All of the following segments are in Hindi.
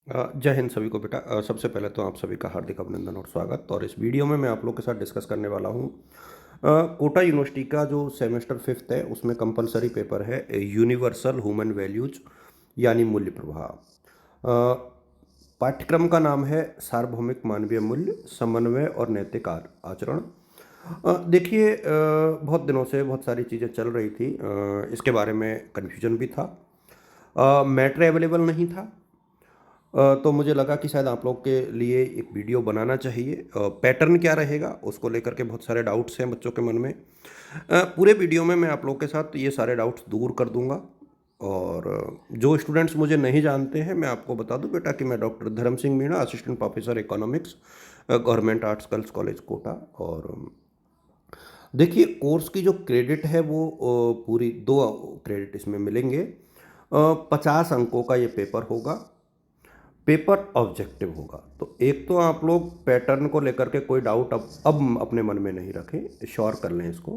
जय हिंद सभी को बेटा। सबसे पहले तो आप सभी का हार्दिक अभिनंदन और स्वागत। और इस वीडियो में मैं आप लोग के साथ डिस्कस करने वाला हूँ कोटा यूनिवर्सिटी का जो सेमेस्टर फिफ्थ है उसमें कंपलसरी पेपर है यूनिवर्सल ह्यूमन वैल्यूज यानी मूल्य प्रवाह। पाठ्यक्रम का नाम है सार्वभौमिक मानवीय मूल्य, समन्वय और नैतिक आचरण। देखिए, बहुत दिनों से बहुत सारी चीज़ें चल रही थी। इसके बारे में कन्फ्यूजन भी था, मैटर अवेलेबल नहीं था। तो मुझे लगा कि शायद आप लोग के लिए एक वीडियो बनाना चाहिए। पैटर्न क्या रहेगा उसको लेकर के बहुत सारे डाउट्स हैं बच्चों के मन में। पूरे वीडियो में मैं आप लोग के साथ ये सारे डाउट्स दूर कर दूंगा। और जो स्टूडेंट्स मुझे नहीं जानते हैं मैं आपको बता दूं बेटा कि मैं doctor Dharm Singh Meena, assistant professor economics, government arts girls college Kota. और देखिए, कोर्स की जो क्रेडिट है वो पूरी 2 क्रेडिट इसमें मिलेंगे। 50 अंकों का ये पेपर होगा। पेपर ऑब्जेक्टिव होगा। तो एक तो आप लोग पैटर्न को लेकर के कोई डाउट अब अपने मन में नहीं रखें, श्योर कर लें इसको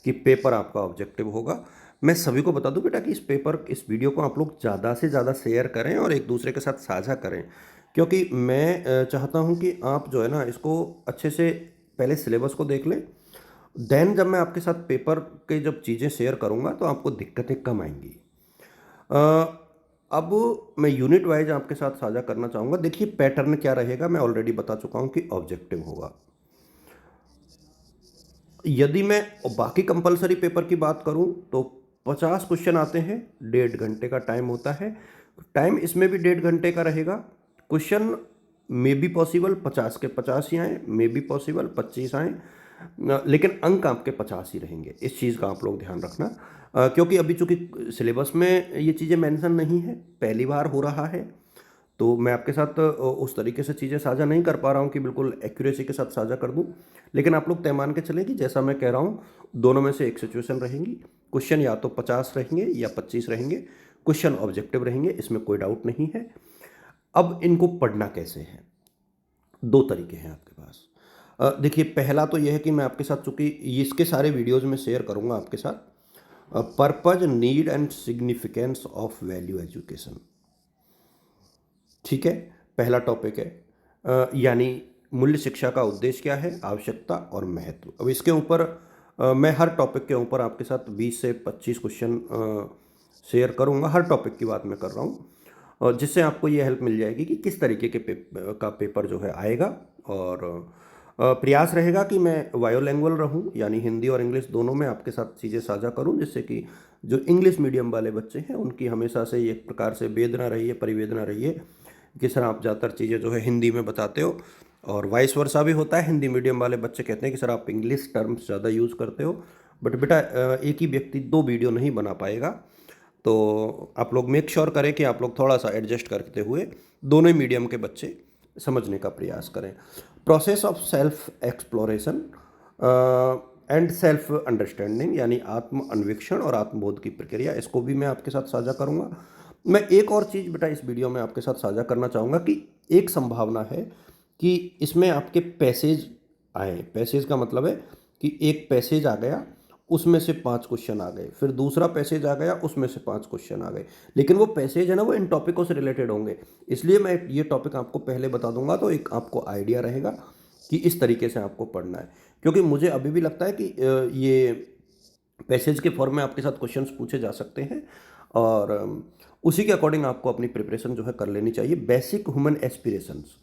कि पेपर आपका ऑब्जेक्टिव होगा। मैं सभी को बता दूं बेटा कि इस वीडियो को आप लोग ज़्यादा से ज़्यादा शेयर करें और एक दूसरे के साथ साझा करें, क्योंकि मैं चाहता हूं कि आप जो है ना इसको अच्छे से पहले सिलेबस को देख लें। देन जब मैं आपके साथ पेपर के जब चीज़ें शेयर करूंगा तो आपको दिक्कतें कम आएंगी। अ, अब मैं यूनिट वाइज आपके साथ साझा करना चाहूँगा। देखिए, पैटर्न क्या रहेगा मैं ऑलरेडी बता चुका हूँ कि ऑब्जेक्टिव होगा। यदि मैं बाकी कंपलसरी पेपर की बात करूँ तो 50 क्वेश्चन आते हैं, 1.5 घंटे का टाइम होता है। टाइम इसमें भी 1.5 घंटे का रहेगा। क्वेश्चन मे बी पॉसिबल 50 के 50 ही आए, मे बी पॉसिबल 25 आए, लेकिन अंक आपके 50 ही रहेंगे। इस चीज़ का आप लोग ध्यान रखना। क्योंकि अभी चूंकि सिलेबस में ये चीज़ें मेंशन नहीं है, पहली बार हो रहा है, तो मैं आपके साथ उस तरीके से चीज़ें साझा नहीं कर पा रहा हूँ कि बिल्कुल एक्यूरेसी के साथ साझा कर दूँ। लेकिन आप लोग तय मान के चलें कि जैसा मैं कह रहा हूँ, दोनों में से एक सिचुएशन रहेंगी। क्वेश्चन या तो 50 रहेंगे या 25 रहेंगे। क्वेश्चन ऑब्जेक्टिव रहेंगे, इसमें कोई डाउट नहीं है। अब इनको पढ़ना कैसे है? 2 तरीके हैं आपके पास। देखिए, पहला तो यह है कि मैं आपके साथ, चूंकि इसके सारे वीडियोज में शेयर करूंगा आपके साथ, purpose, need and significance of value education. ठीक है, पहला टॉपिक है यानी मूल्य शिक्षा का उद्देश्य क्या है, आवश्यकता और महत्व। अब इसके ऊपर मैं हर टॉपिक के ऊपर आपके साथ 20 से 25 क्वेश्चन शेयर करूंगा। हर टॉपिक की बात मैं कर रहा हूँ, और जिससे आपको ये हेल्प मिल जाएगी कि किस तरीके के का पेपर जो है आएगा। और प्रयास रहेगा कि मैं बायोलैंग्वेज रहूं, यानी हिंदी और इंग्लिश दोनों में आपके साथ चीज़ें साझा करूं, जिससे कि जो इंग्लिश मीडियम वाले बच्चे हैं उनकी हमेशा से एक प्रकार से वेदना रही है, परिवेदना रही है कि सर आप ज़्यादातर चीज़ें जो है हिंदी में बताते हो, और वाइस वर्सा भी होता है। हिंदी मीडियम वाले बच्चे कहते हैं कि सर आप इंग्लिश टर्म्स ज़्यादा यूज़ करते हो। बट बेटा, एक ही व्यक्ति 2 वीडियो नहीं बना पाएगा। तो आप लोग मेक श्योर करें कि आप लोग थोड़ा सा एडजस्ट करते हुए दोनों ही मीडियम के बच्चे समझने का प्रयास करें। Process of self exploration and self understanding, यानी आत्म अन्वेषण और आत्मबोध की प्रक्रिया, इसको भी मैं आपके साथ साझा करूंगा। मैं एक और चीज़ बेटा इस वीडियो में आपके साथ साझा करना चाहूँगा कि एक संभावना है कि इसमें आपके पैसेज आए। पैसेज का मतलब है कि एक पैसेज आ गया, उसमें से 5 क्वेश्चन आ गए, फिर दूसरा पैसेज आ गया, उसमें से 5 क्वेश्चन आ गए। लेकिन वो पैसेज है ना, वो इन टॉपिकों से रिलेटेड होंगे। इसलिए मैं ये टॉपिक आपको पहले बता दूंगा, तो एक आपको आइडिया रहेगा कि इस तरीके से आपको पढ़ना है। क्योंकि मुझे अभी भी लगता है कि ये पैसेज के फॉर्म में आपके साथ क्वेश्चंस पूछे जा सकते हैं, और उसी के अकॉर्डिंग आपको अपनी प्रिपरेशन जो है कर लेनी चाहिए। Basic human aspirations,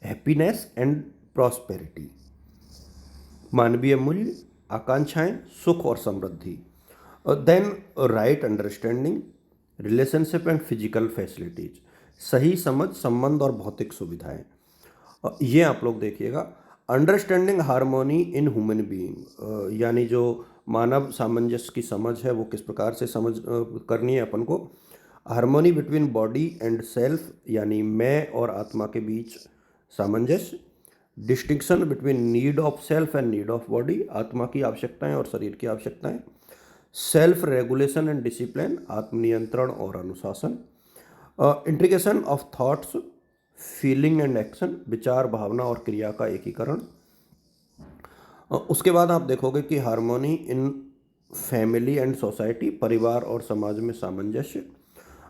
happiness and prosperity, मानवीय मूल्य, आकांक्षाएं, सुख और समृद्धि, then right understanding, relationship and physical facilities, सही समझ, संबंध और भौतिक सुविधाएं। ये आप लोग देखिएगा। Understanding harmony in human being, यानी जो मानव सामंजस्य की समझ है वो किस प्रकार से समझ करनी है अपन को। Harmony between body and self, यानी मैं और आत्मा के बीच सामंजस्य। Distinction between need of self and need of body, आत्मा की आवश्यकताएं और शरीर की आवश्यकताएं। सेल्फ रेगुलेशन एंड डिसिप्लिन, आत्मनियंत्रण और अनुशासन। Integration of thoughts, feeling and action, विचार, भावना और क्रिया का एकीकरण। उसके बाद आप देखोगे कि harmony in family and society, परिवार और समाज में सामंजस्य।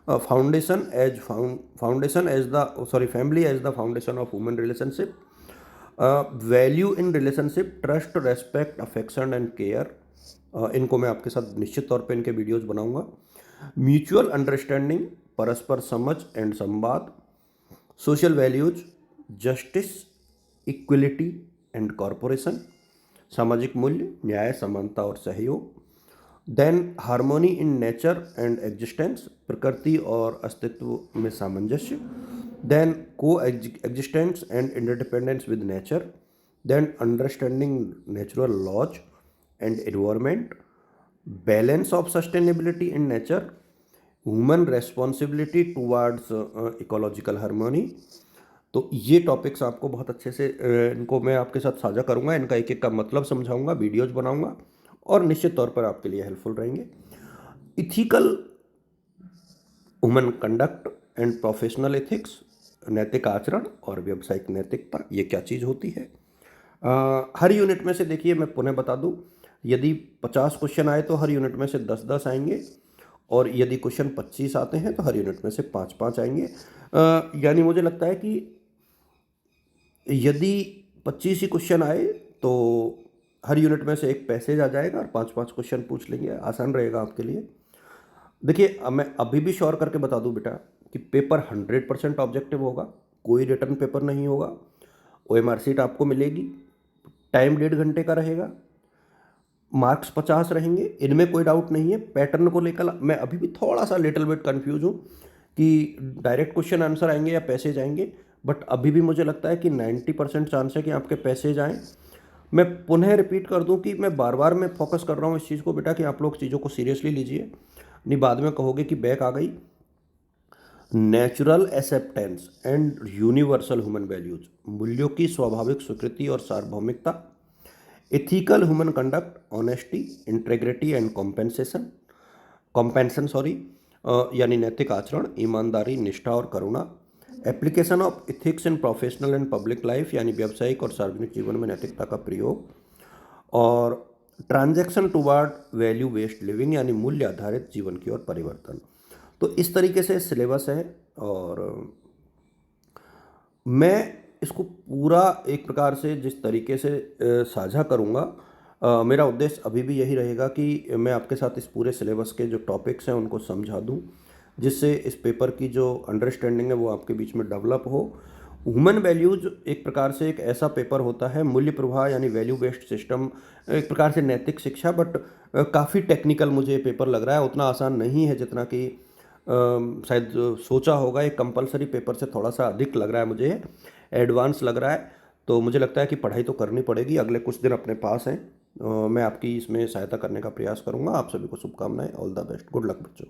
Family as the foundation of human relationship, value in relationship, trust, respect, affection and care. इनको मैं आपके साथ निश्चित तौर पे इनके वीडियोस बनाऊंगा। म्यूचुअल अंडरस्टैंडिंग, परस्पर समझ एंड संवाद, social values, justice, equality and corporation, सामाजिक मूल्य, न्याय, समानता और सहयोग। Then harmony in nature and existence, प्रकृति और अस्तित्व में सामंजस्य। Then coexistence and interdependence with nature. Then understanding natural laws and environment, balance of sustainability in nature, human responsibility towards ecological harmony. तो ये टॉपिक्स आपको बहुत अच्छे से इनको मैं आपके साथ साझा करूंगा, इनका एक एक का मतलब समझाऊंगा, वीडियोज बनाऊंगा और निश्चित तौर पर आपके लिए हेल्पफुल रहेंगे। Ethical human conduct and professional ethics, नैतिक आचरण और व्यावसायिक नैतिकता, ये क्या चीज़ होती है। हर यूनिट में से देखिए मैं पुनः बता दूं, यदि 50 क्वेश्चन आए तो हर यूनिट में से 10-10 आएंगे, और यदि क्वेश्चन 25 आते हैं तो हर यूनिट में से 5-5 आएंगे। यानी मुझे लगता है कि यदि 25 ही क्वेश्चन आए तो हर यूनिट में से एक पैसेज आ जाएगा और 5-5 क्वेश्चन पूछ लेंगे, आसान रहेगा आपके लिए। देखिए अब मैं अभी भी श्योर करके बता दूं बेटा कि पेपर 100% ऑब्जेक्टिव होगा, कोई रिटर्न पेपर नहीं होगा। OMR सीट आपको मिलेगी, टाइम 1.5 घंटे का रहेगा, मार्क्स 50 रहेंगे, इनमें कोई डाउट नहीं है। पैटर्न को लेकर मैं अभी भी थोड़ा सा लिटिल बिट कंफ्यूज हूँ कि डायरेक्ट क्वेश्चन आंसर आएंगे या पैसेज आएंगे, बट अभी भी मुझे लगता है कि 90% चांस है कि आपके पैसेज आएँ। मैं पुनः रिपीट कर दूं कि मैं बार बार मैं फोकस कर रहा हूं इस चीज़ को बेटा कि आप लोग चीज़ों को सीरियसली लीजिए, नहीं बाद में कहोगे कि बैक आ गई। Natural acceptance and universal human values, मूल्यों की स्वाभाविक स्वीकृति और सार्वभौमिकता। Ethical human conduct, honesty, integrity and compassion यानी नैतिक आचरण, ईमानदारी, निष्ठा और करुणा। Application of ethics in professional and public life, यानी व्यावसायिक और सार्वजनिक जीवन में नैतिकता का प्रयोग। और transaction toward value based living, यानी मूल्य आधारित जीवन की ओर परिवर्तन। तो इस तरीके से सिलेबस है और मैं इसको पूरा एक प्रकार से जिस तरीके से साझा करूँगा, मेरा उद्देश्य अभी भी यही रहेगा कि मैं आपके साथ इस पूरे सिलेबस के जो टॉपिक्स हैं उनको समझा दूँ, जिससे इस पेपर की जो अंडरस्टैंडिंग है वो आपके बीच में डेवलप हो। ह्यूमन वैल्यूज एक प्रकार से एक ऐसा पेपर होता है, मूल्य प्रवाह यानी वैल्यू बेस्ड सिस्टम, एक प्रकार से नैतिक शिक्षा, बट काफ़ी टेक्निकल मुझे ये पेपर लग रहा है, उतना आसान नहीं है जितना कि शायद सोचा होगा। एक कंपलसरी पेपर से थोड़ा सा अधिक लग रहा है मुझे, एडवांस लग रहा है। तो मुझे लगता है कि पढ़ाई तो करनी पड़ेगी, अगले कुछ दिन अपने पास हैं। मैं आपकी इसमें सहायता करने का प्रयास करूँगा। आप सभी को शुभकामनाएं, all the best, good luck बच्चों।